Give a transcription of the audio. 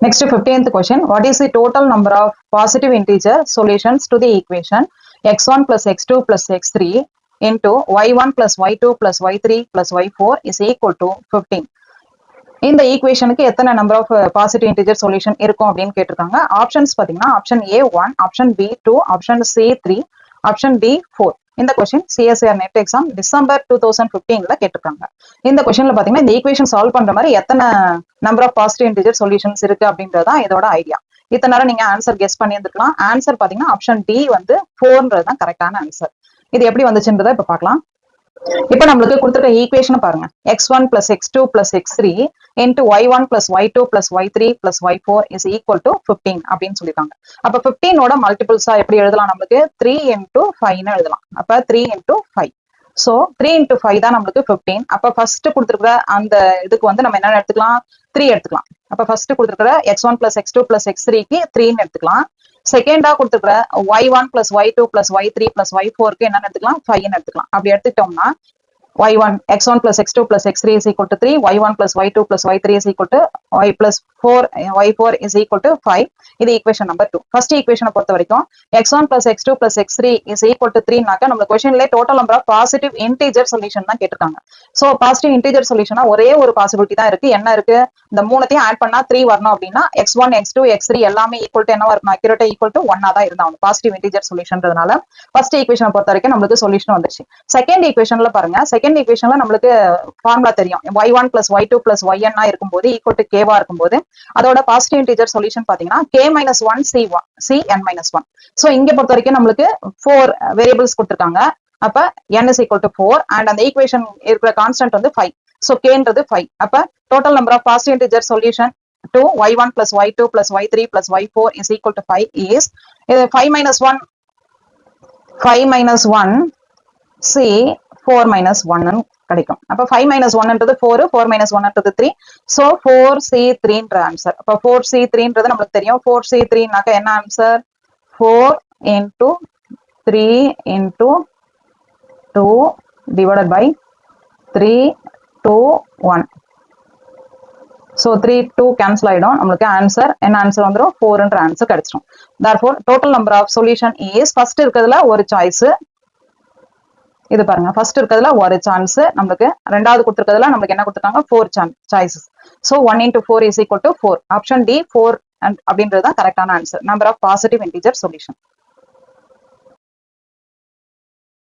Next 15th question. What is the total number of positive integer solutions to the equation x1 plus x2 plus x3 into y1 plus y2 plus y3 plus y4 is equal to 15? இந்த ஈக்குவேஷனுக்கு எத்தனை number of positive integer solution இருக்கும் அப்படின்னு கேட்டிருக்காங்க. Options பாத்தீங்கன்னா option A1, option B2, option C3, option D4. இந்த question CSIR NET exam December 2015ல கேட்டிருக்காங்க. இந்த கொஸ்டின்ல பாத்தீங்கன்னா இந்த ஈக்குவேஷன் சால்வ் பண்ற மாதிரி எத்தனை number of positive integer solutions இருக்கு அப்படின்றதான் இதோட ஐடியா. இத்தனை நேரம் நீங்க ஆன்சர் கெஸ் பண்ணியிருந்துக்கலாம். ஆன்சர் பாத்தீங்கன்னா ஆப்ஷன் டி வந்து 4ன்றது தான் கரெக்டான ஆன்சர். இது எப்படி வந்துச்சுன்றதை இப்ப பார்க்கலாம். இப்ப நம்மளுக்கு கொடுத்துருக்க ஈக்குவேஷன் பாருங்க. x1 plus x2 plus x3 into y1 plus y2 plus y3 plus y4 is equal to 15 அப்படின்னு சொல்லிருக்காங்க. அப்ப 15ஓட மல்டிபிள்ஸா எப்படி எழுதலாம்? நம்மளுக்கு 3 into 5ன்னு எழுதலாம். அப்ப 3 into 5. சோ 3 into 5 தான் நம்மளுக்கு 15. அப்ப ஃபர்ஸ்ட் கொடுத்துருக்கிற அந்த இதுக்கு வந்து நம்ம என்ன எடுத்துக்கலாம்? 3 எடுத்துக்கலாம். அப்ப ஃபர்ஸ்ட் கொடுத்துருக்கிற x1 plus x2 plus x3க்கு 3ன்னு எடுத்துக்கலாம். செகண்டா கொடுத்துருக்கிற y1 plus y2 plus y3 plus y4க்கு என்ன எடுத்துக்கலாம்? 5ன்னு எடுத்துக்கலாம். அப்படி எடுத்துக்கிட்டோம்னா y1 x1 plus x2 plus x3 is equal to 3, y1 plus y2 plus y3 is equal to y plus 4, y4 is equal to 5. இது equation number 2. First ஈக்குவேஷனை பொறுத்த வரைக்கும் x1 plus x2 plus x3 is equal to 3னாக்க நம்ம क्वेश्चनல total number of positive integer solution தான் கேட்டிருக்காங்க. So positive integer சொல்யூஷனா ஒரே ஒரு பாசிபிலிட்டி தான் இருக்கு. என்ன இருக்கு? இந்த மூணுத்தையும் ஆட் பண்ணா 3 வரணும் அப்படின்னா x1 x2 x3 எல்லாமே ஈக்குவல் டு என்னவா இருக்கணும்? அக்யூரேட்டா ஈக்குவல் டு 1 தான் இருந்தாங்க பாசிட்டிவ் இன்டிஜர் சொல்யூஷன்றதுனால ஃபர்ஸ்ட் ஈக்குவேஷனை பொறுத்த வரைக்கும் நம்மளுக்கு சொல்யூஷன் வந்துருச்சு. செகண்ட் ஈக்குவேஷன்ல பாருங்க. செகண்ட் ஈக்குவேஷன்ல நம்மளுக்கு ஃபார்முலா தெரியும். y1 plus y2 plus yn இருக்கும்போது ஈக்குவல் டு k-வா இருக்கும்போது அதோட பாசிட்டிவ் இன்டிஜர் சொல்யூஷன் பாத்தீங்கன்னா k-1 c(n-1). சோ இங்க பொறுத்த வரைக்கும் நம்மளுக்கு 4 வேரியபிள்ஸ் கொடுத்திருக்காங்க. அப்ப n is equal to 4 and அந்த ஈக்குவேஷன் இருக்கிற கான்ஸ்டன்ட் வந்து 5. சோ k-ன்றது 5. அப்ப total number of positive integer solution to y1 plus y2 plus y3 plus y4 is equal to 5 is 5 minus 1 c 4 minus 1 கிடைக்கும். அப்ப 5 minus 1ன்றது 4, 4 minus 1ன்றது 3. So 4c3ன்ற ஆன்சர். அப்ப 4c3ன்றது நமக்கு தெரியும். 4c3னாக்க என்ன answer? 4 into 3 into 2 divided by 3 2 1. So 3 2 cancel ஆயிடும். நமக்கு ஆன்சர் என்ன ஆன்சர் வந்துரும்? 4ன்ற ஆன்சர் கிடைச்சிடும். therefore total number of solution is first இருக்கிறதுல ஒரு சாய்ஸ். இது பாருங்க. ஃபர்ஸ்ட் இருக்கிறதுல ஒரு சான்ஸ் நமக்கு, ரெண்டாவது கொடுத்திருக்கிறதுல நமக்கு என்ன கொடுத்திருக்காங்க? 4 choices. So 1 into 4 is equal to 4. Option D 4 அப்படின்றது தான் கரெக்டான answer. Number of positive integer solution.